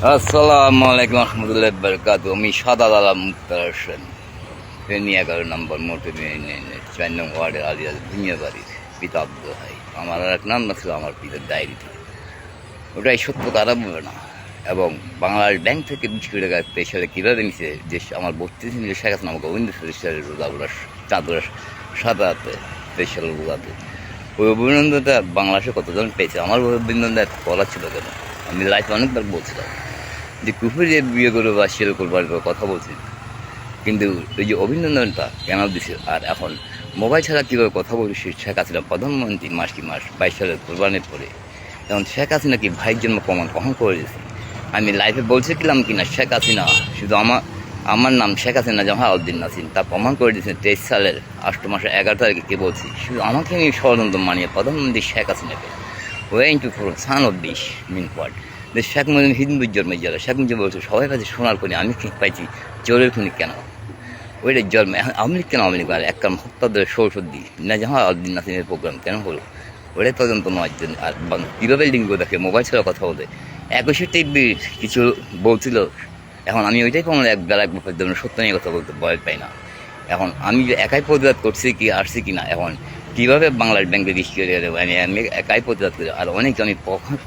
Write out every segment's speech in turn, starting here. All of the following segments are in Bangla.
আসসালামু আলাইকুম রহমতুল্লাহ বরকাত। আমি সাদা দালা মুক্তার হোসেন, ফেনী 11 নম্বর মোটর 4 নং ওয়ার্ডের আলিয়াজ ভুঁইয়া বাড়ির পিতা আব্দুল হাই। আমার আর এক নাম ছিল আমার পিতার ডায়েরিতে, ওটাই সত্য তারা বলবে না। এবং বাংলাদেশ ব্যাংক থেকে 20 কোটি টাকা 23 সালে কীভাবে নিচ্ছে, যে আমার 32 ছিল শেখ হাসিনা আমাকে উইন্ডোজ সালের রোজাগুলা চাঁদুরা সাদাতে 23 সালের রোজাতে ওই অভিনন্দনটা বাংলাদেশে কতজন পেয়েছে। আমার অভিনন্দনটা করা ছিল কেন? আমি লাইফে অনেকবার বলছিলাম যে কুফুরিয়ে বিয়ে করবো বা সেল করবার কথা বলছি, কিন্তু ওই যে অভিনন্দনটা কেন দিছে। আর এখন মোবাইল ছাড়া কীভাবে কথা বলছি, শেখ হাসিনা প্রধানমন্ত্রী মাস 22 সালের কোরবানির পরে, এখন শেখ হাসিনা কি ভাইয়ের জন্য প্রমাণ কখন করে দিয়েছে। আমি লাইফে বলছিলাম কিনা শেখ হাসিনা শুধু আমার নাম শেখ হাসিনা জামালউদ্দিন নাসির, তা প্রমাণ করে দিয়েছে 23 সালের 8 মাসের 11 তারিখে। কে বলছি শুধু আমাকে নিয়ে ষড়যন্ত্র মানিয়ে প্রধানমন্ত্রী শেখ হাসিনাকে when to four sun of this mean word যে শেখ মুজিব হিন্দুর জন্মের জেলা। শেখ মুজিব বলছে সবাই কাছে সোনার খুনি, আমি ঠিক পাইছি জোরের খুনি। কেন ওইটার জন্ম আওয়ামী লীগ কেন আওয়ামী লীগ এক কারণ হত্যা ধরে সৌসদ্দি না জামালউদ্দিন নাসিরের প্রোগ্রাম কেন হলো, ওটাই তদন্ত নেওয়ার জন্য। আর কীভাবে লিঙ্গ দেখে মোবাইল ছাড়া কথা বলে 21 টিভির কিছু বলছিল। এখন আমি ওইটাই প্রমাণ এক বেলা এক বছর জন্য সত্য নিয়ে কথা বলতে ভয় পাই না। এখন আমি একাই প্রতিবাদ করছি কি আসছি কি না, এখন কীভাবে বাংলাদেশ ব্যাংকে রিস্ক করে আমি একাই প্রতিবাদ করি। আর অনেকে আমি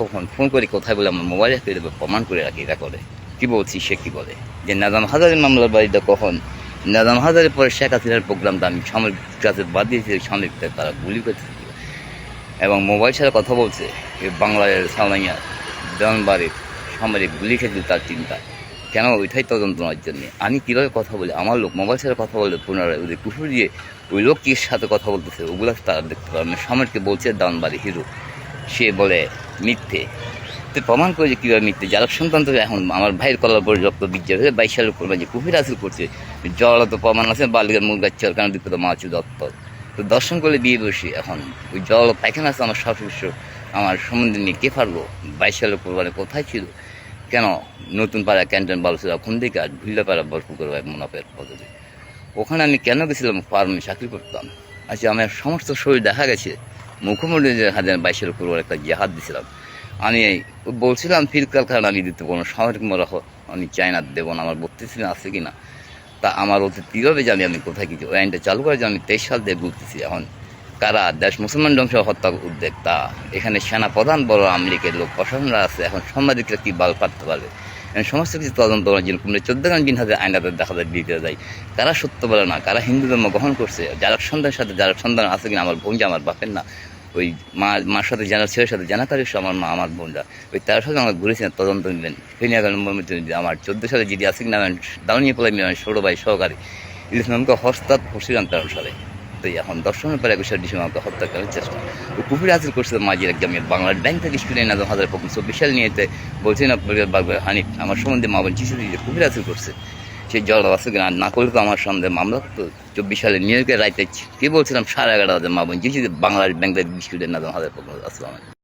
কখন ফোন করে কোথায় বলে আমার মোবাইল রেখে দেবে প্রমাণ করে রাখি। এটা করে কী বলছি সে কী বলে যে নাজাম হাজারের মামলার বাড়িটা কখন নাজাম হাজারের পরে শেখ হাসিনার প্রোগ্রামটা আমি সামরিক কাছে বাদ দিয়েছি, সামরিকটা তারা গুলি করছে এবং মোবাইল ছাড়া কথা বলছে। বাংলাদেশ সালমাইয়া দেওয়ানবাড়ির সামরিক গুলি খেয়েছিল তার চিন্তা কেন, ওইটাই তদন্ত নেওয়ার জন্য। আমি কীভাবে কথা বলি, আমার লোক মোবাইল ছাড়া কথা বলে পুনরায় ওদের কুকুর দিয়ে ওই লোক কির সাথে কথা বলতেছে ওগুলো তারা দেখতে পারবে। সামরিককে বলছে দেওয়ানবাড়ি হিরো, সে বলে মিথ্যে। তো প্রমাণ করে যে কীভাবে মিথ্যে। যারা সন্তান তো এখন আমার ভাইয়ের কলার পরে রক্ত বিজ্ঞা হয়ে 22 সালের করবে যে কুফির হাসিল করছে, জড়াতো প্রমাণ আছে বালিকার মুরগার চর কেন দিতে মাছু দত্ত তো দর্শন করলে বিয়ে বসি। এখন ওই জল পায়খানা আছে আমার সদস্য আমার সম্বন্ধে নিয়ে কে পারবো। 22 সালের কোরবানি কোথায় ছিল, কেন নতুন পাড়া ক্যান্টিন বালু ছিল ওখান থেকে আর ভুল্লা পাড়া বরফ করবো এক মুনাফের পদ্ধতি। ওখানে আমি কেন গেছিলাম, ফার্মে চাকরি করতাম। আচ্ছা আমার সমস্ত শরীর দেখা গেছে মুখোমুখি হাজার 22 সালের কোরবানি একটা হাত দিয়েছিলাম। আমি বলছিলাম ফিরকাল কারণ আমি দিতে কোনো সামরিক মরাহ আমি চাই না, দেবো না। আমার 32 আছে কি না তা আমার অতীত কীভাবে জানি, আমি কোথায় কিছু ওই আইনটা চালু করে যে আমি 23 সাল দিয়ে ঘুরতেছি। এখন কারা দেশ মুসলমান ধ্বংস হত্যা উদ্যোগ, তা এখানে সেনা প্রধান বড় আওয়ামী লীগের লোক প্রশাসনরা আছে। এখন সাংবাদিকরা কী বাল পাঠতে পারবে, সমস্ত কিছু তদন্ত করার জন্য কুমড়ে 14 দিন হাতে আইনাদের দেখা যায় দিতে যায়। কারা সত্য বলে না, কারা হিন্দু ধর্ম গ্রহণ করছে, যারা সন্তানের সাথে যারা সন্তান আছে কিনা, আমার বোন যে আমার বাপের না, ওই মার সাথে জানা ছেলের সাথে জানা তারিখ আমার মা আমার বোনরা ওই 13 সালে আমার ঘুরেছিলেন তদন্ত নিলেন ফেনী 11 নম্বর আমার 14 সালে যদি আছে কিনা দাউনিয়া পোলাই মিলেন ষোলো ভাই সহকারী ইসলামকে হস্তাত করছিলাম 13 সালে। তো এখন দর্শনের পরে 21 ডিসেম্বর আমাকে হত্যা করার চেষ্টা ও কুফির হাসিল করছিল মাঝির এক জামিয়া বাংলাদেশ ব্যাংক থেকে স্টুডেন্ট না 2024 সাল নিয়েতে বলছি না হানিফ আমার সম্বন্ধে মা বোন চিঠি দিয়ে কুফির হাসিল করছে। সেই জল আছে কিনা না করলে তো আমার সন্দেহ মামলা তো 24 সালে নিউ ইয়র্কের রাইতে কি বলছিলাম 11:30 মা বোন চিঠি বাংলাদেশ ব্যাংক থেকে স্টুডেন্ট না 2025 আসলাম।